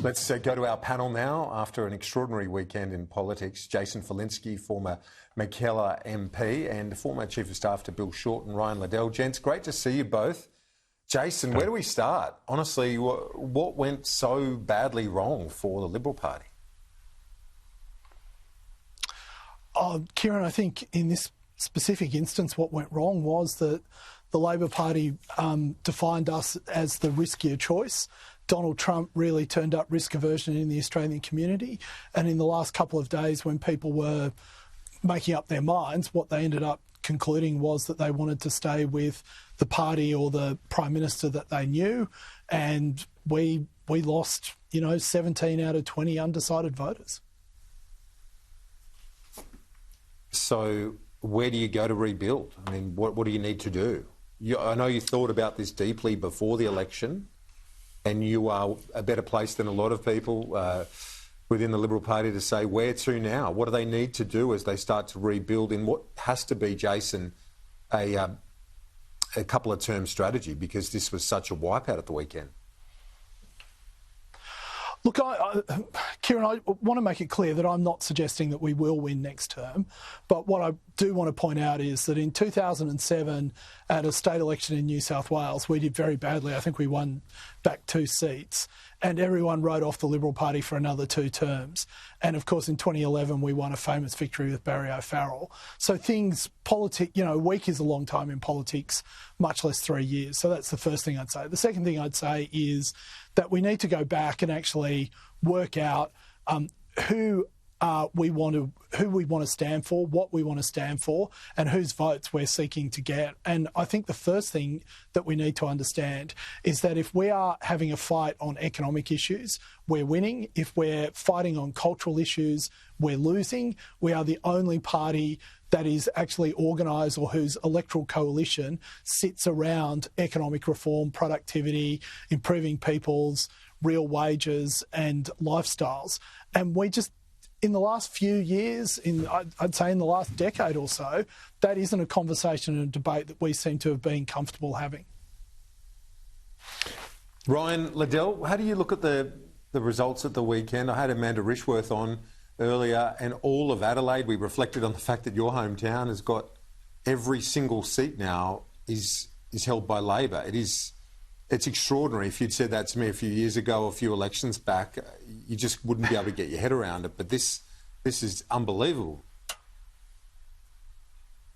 Let's go to our panel now. After an extraordinary weekend in politics, Jason Falinski, former Mackellar MP and former Chief of Staff to Bill Short and Ryan Liddell. Gents, great to see you both. Jason, where do we start? Honestly, what went so badly wrong for the Liberal Party? Kieran, I think in this specific instance what went wrong was that the Labor Party defined us as the riskier choice. Donald Trump really turned up risk aversion in the Australian community. And in the last couple of days when people were making up their minds, what they ended up concluding was that they wanted to stay with the party or the Prime Minister that they knew. And we lost, 17 out of 20 undecided voters. So where do you go to rebuild? I mean, what do you need to do? I know you thought about this deeply before the election, and you are a better place than a lot of people within the Liberal Party to say where to now. What do they need to do as they start to rebuild in what has to be, Jason, a couple of term strategy, because this was such a wipeout at the weekend? Look, Kieran, I want to make it clear that I'm not suggesting that we will win next term. But what I do want to point out is that in 2007, at a state election in New South Wales, we did very badly. I think we won back 2 seats. And everyone wrote off the Liberal Party for another 2 terms. And of course, in 2011, we won a famous victory with Barry O'Farrell. So a week is a long time in politics, much less 3 years. So that's the first thing I'd say. The second thing I'd say is that we need to go back and actually work out who we want to stand for, what we want to stand for, and whose votes we're seeking to get. And I think the first thing that we need to understand is that if we are having a fight on economic issues, we're winning. If we're fighting on cultural issues, we're losing. We are the only party that is actually organised or whose electoral coalition sits around economic reform, productivity, improving people's real wages and lifestyles. And we just, in the last few years, I'd say in the last decade or so, that isn't a conversation and a debate that we seem to have been comfortable having. Ryan Liddell, how do you look at the results at the weekend? I had Amanda Rishworth on earlier, and all of Adelaide, we reflected on the fact that your hometown has got every single seat now is held by Labor. It's extraordinary. If you'd said that to me a few years ago, a few elections back, you just wouldn't be able to get your head around it. But this is unbelievable.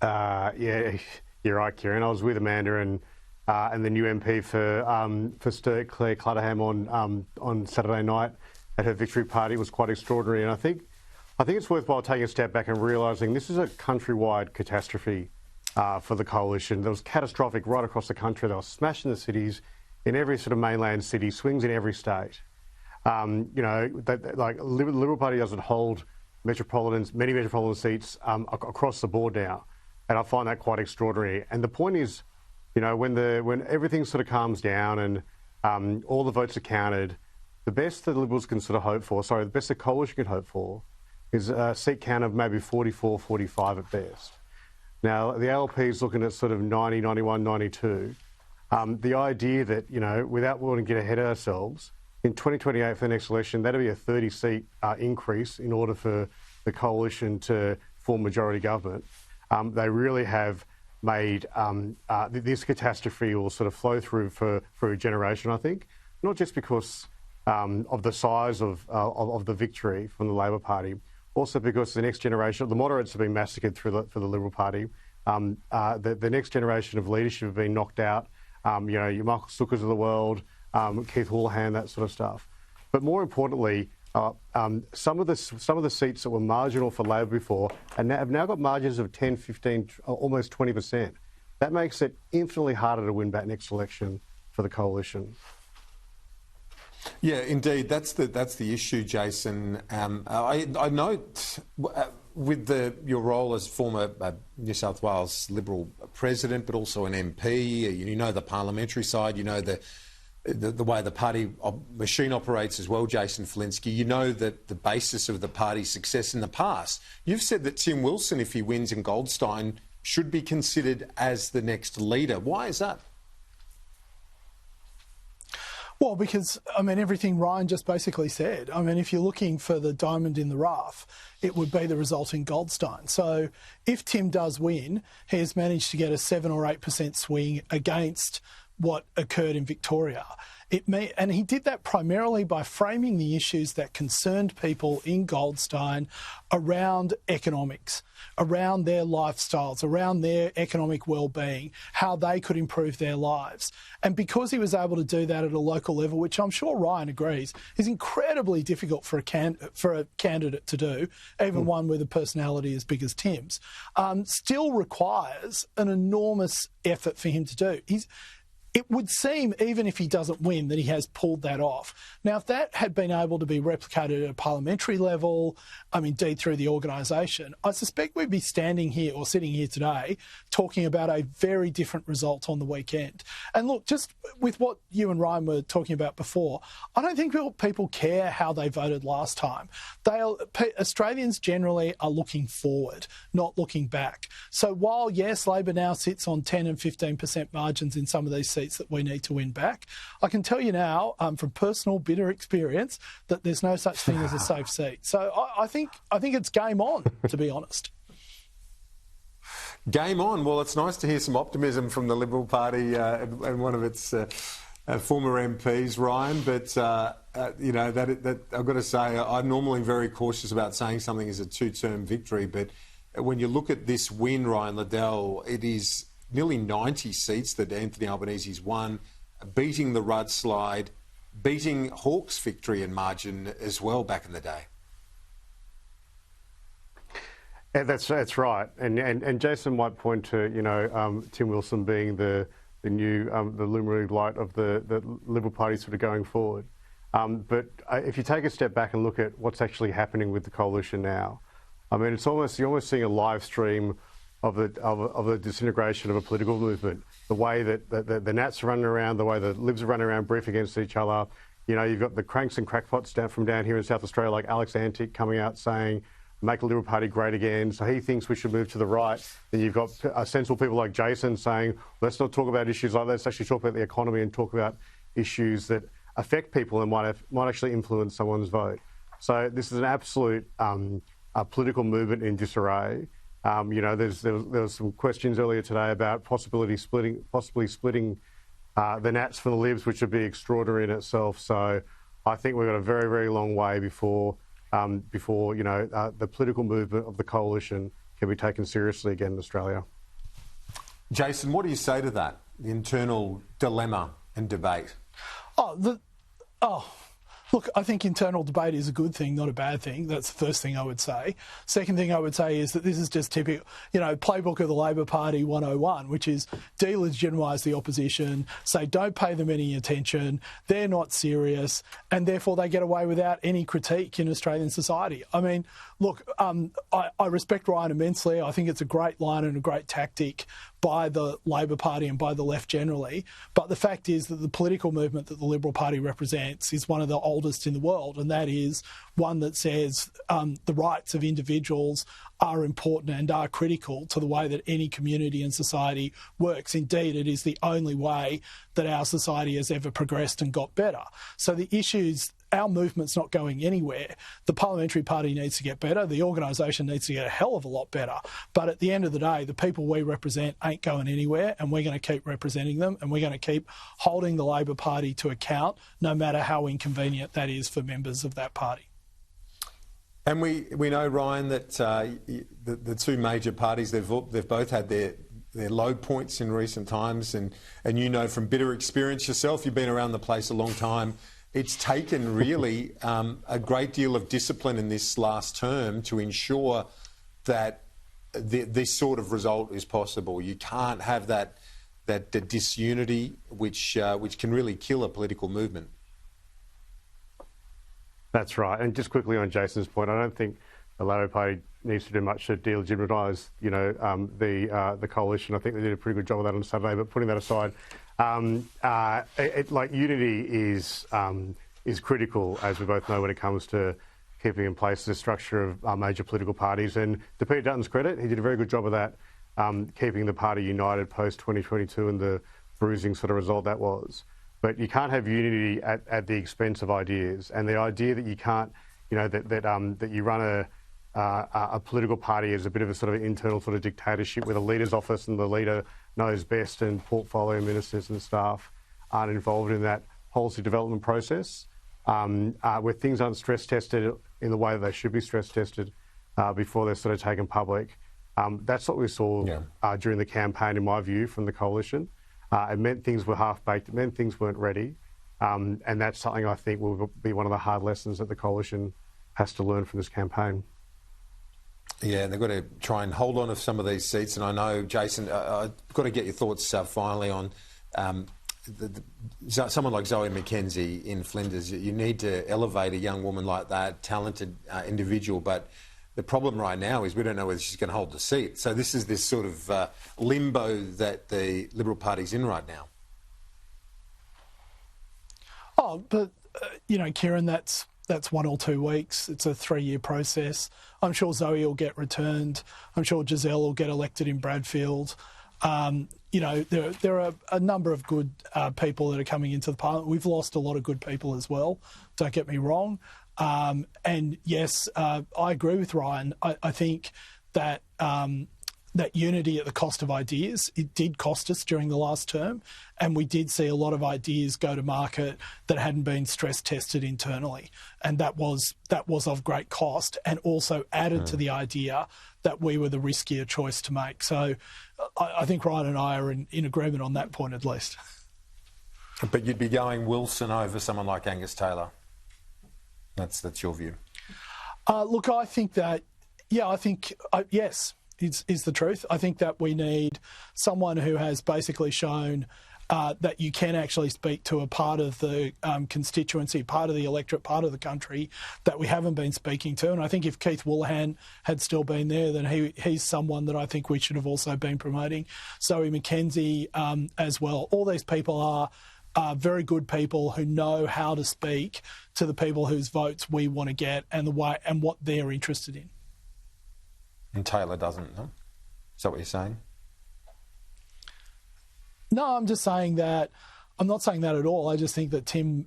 Yeah, you're right, Kieran. I was with Amanda and the new MP for Sturt, Claire Clutterham, on Saturday night at her victory party. It was quite extraordinary, and I think it's worthwhile taking a step back and realising this is a countrywide catastrophe for the coalition. That was catastrophic right across the country. They were smashing the cities in every sort of mainland city, swings in every state. Liberal Party doesn't hold many metropolitan seats across the board now, and I find that quite extraordinary. And the point is, when everything sort of calms down and all the votes are counted, the best the Liberals can sort of hope for, the best the coalition can hope for, is a seat count of maybe 44, 45 at best. Now, the ALP is looking at sort of 90, 91, 92. The idea that, without wanting to get ahead of ourselves, in 2028 for the next election, that'll be a 30-seat increase in order for the coalition to form majority government. They really have made this catastrophe will sort of flow through for a generation, I think, not just because of the size of the victory from the Labor Party, also because the next generation, the moderates have been massacred for the Liberal Party. The next generation of leadership have been knocked out. Your Michael Sookers of the world, Keith Houlihan, that sort of stuff. But more importantly, some of the seats that were marginal for Labor before have now got margins of 10, 15, almost 20%. That makes it infinitely harder to win back next election for the coalition. Yeah, indeed, that's the issue, Jason. I note with your role as former New South Wales Liberal president, but also an MP, you know the parliamentary side, you know the way the party machine operates as well, Jason Falinski. You know that the basis of the party's success in the past. You've said that Tim Wilson, if he wins in Goldstein, should be considered as the next leader. Why is that? Well, because, I mean, everything Ryan just basically said. I mean, if you're looking for the diamond in the rough, it would be the result in Goldstein. So if Tim does win, he has managed to get a 7 or 8% swing against what occurred in Victoria. And he did that primarily by framing the issues that concerned people in Goldstein around economics, around their lifestyles, around their economic well-being, how they could improve their lives. And because he was able to do that at a local level, which I'm sure Ryan agrees, is incredibly difficult for a candidate to do, even one with a personality as big as Tim's, still requires an enormous effort for him to do. It would seem, even if he doesn't win, that he has pulled that off. Now, if that had been able to be replicated at a parliamentary level, indeed through the organisation, I suspect we'd be standing here or sitting here today talking about a very different result on the weekend. And look, just with what you and Ryan were talking about before, I don't think people care how they voted last time. Australians generally are looking forward, not looking back. So while, yes, Labor now sits on 10 and 15% margins in some of these seats that we need to win back, I can tell you now, from personal bitter experience, that there's no such thing as a safe seat. So I think it's game on, to be honest. Game on. Well, it's nice to hear some optimism from the Liberal Party and one of its former MPs, Ryan. But that I've got to say, I'm normally very cautious about saying something is a two-term victory. But when you look at this win, Ryan Liddell, it is nearly 90 seats that Anthony Albanese's won, beating the Rudd slide, beating Hawke's victory and margin as well back in the day. Yeah, that's right. And Jason might point to Tim Wilson being the new the luminary light of the Liberal Party sort of going forward. But if you take a step back and look at what's actually happening with the coalition now, you're almost seeing a live stream of the disintegration of a political movement. The way that the Nats are running around, the way the Libs are running around brief against each other. You've got the cranks and crackpots from down here in South Australia, like Alex Antic, coming out saying, make the Liberal Party great again. So he thinks we should move to the right. Then you've got sensible people like Jason saying, let's not talk about issues like that. Let's actually talk about the economy and talk about issues that affect people and might actually influence someone's vote. So this is an absolute political movement in disarray. There was some questions earlier today about possibly splitting the Nats from the Libs, which would be extraordinary in itself. So I think we've got a very, very long way before the political movement of the coalition can be taken seriously again in Australia. Jason, what do you say to that, the internal dilemma and debate? Look, I think internal debate is a good thing, not a bad thing. That's the first thing I would say. Second thing I would say is that this is just typical, playbook of the Labor Party 101, which is delegitimise the opposition, say don't pay them any attention, they're not serious, and therefore they get away without any critique in Australian society. Look, I respect Ryan immensely. I think it's a great line and a great tactic by the Labor Party and by the left generally. But the fact is that the political movement that the Liberal Party represents is one of the oldest in the world, and that is one that says the rights of individuals are important and are critical to the way that any community and society works. Indeed, it is the only way that our society has ever progressed and got better. So the issues, our movement's not going anywhere. The parliamentary party needs to get better. The organisation needs to get a hell of a lot better. But at the end of the day, the people we represent ain't going anywhere, and we're going to keep representing them, and we're going to keep holding the Labor Party to account, no matter how inconvenient that is for members of that party. And we know, Ryan, that the two major parties, they've both had their low points in recent times, and from bitter experience yourself, you've been around the place a long time. It's taken really a great deal of discipline in this last term to ensure that this sort of result is possible. You can't have that disunity which can really kill a political movement. That's right. And just quickly on Jason's point, I don't think the Labor Party needs to do much to delegitimise, the coalition. I think they did a pretty good job of that on Saturday. But putting that aside, unity is critical, as we both know, when it comes to keeping in place the structure of our major political parties. And to Peter Dutton's credit, he did a very good job of that, keeping the party united post 2022 and the bruising sort of result that was. but you can't have unity at the expense of ideas. And the idea that you can't, that you run a political party as a bit of a sort of internal sort of dictatorship with a leader's office and the leader knows best and portfolio ministers and staff aren't involved in that policy development process, where things aren't stress tested in the way that they should be stress tested before they're sort of taken public. That's what we saw during the campaign, in my view, from the coalition. It meant things were half-baked. It meant things weren't ready. And that's something I think will be one of the hard lessons that the coalition has to learn from this campaign. Yeah, and they've got to try and hold on to some of these seats. And I know, Jason, I've got to get your thoughts finally on someone like Zoe McKenzie in Flinders. You need to elevate a young woman like that, talented individual, but the problem right now is we don't know whether she's going to hold the seat. So this is this sort of limbo that the Liberal Party's in right now. Oh, but, Kieran, that's 1 or 2 weeks. It's a 3-year process. I'm sure Zoe will get returned. I'm sure Giselle will get elected in Bradfield. There are a number of good people that are coming into the parliament. We've lost a lot of good people as well, don't get me wrong. And yes, I agree with Ryan. I think that that unity at the cost of ideas, it did cost us during the last term, and we did see a lot of ideas go to market that hadn't been stress tested internally, and that was of great cost, and also added to the idea that we were the riskier choice to make. So I think Ryan and I are in agreement on that point at least. But you'd be going Wilson over someone like Angus Taylor. That's your view. Look, I think that, yes, is the truth. I think that we need someone who has basically shown that you can actually speak to a part of the constituency, part of the electorate, part of the country that we haven't been speaking to. And I think if Keith Woolahan had still been there, then he's someone that I think we should have also been promoting. Zoe McKenzie as well. All these people are very good people who know how to speak to the people whose votes we want to get and what they're interested in. And Taylor doesn't, no? Is that what you're saying? No, I'm just saying that. I'm not saying that at all. I just think that Tim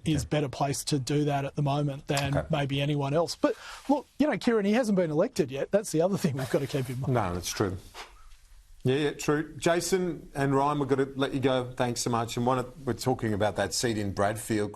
is better placed to do that at the moment than maybe anyone else. But look, Kieran, he hasn't been elected yet. That's the other thing we've got to keep in mind. No, that's true. Yeah, true. Jason and Ryan, we've got to let you go. Thanks so much. And we're talking about that seat in Bradfield.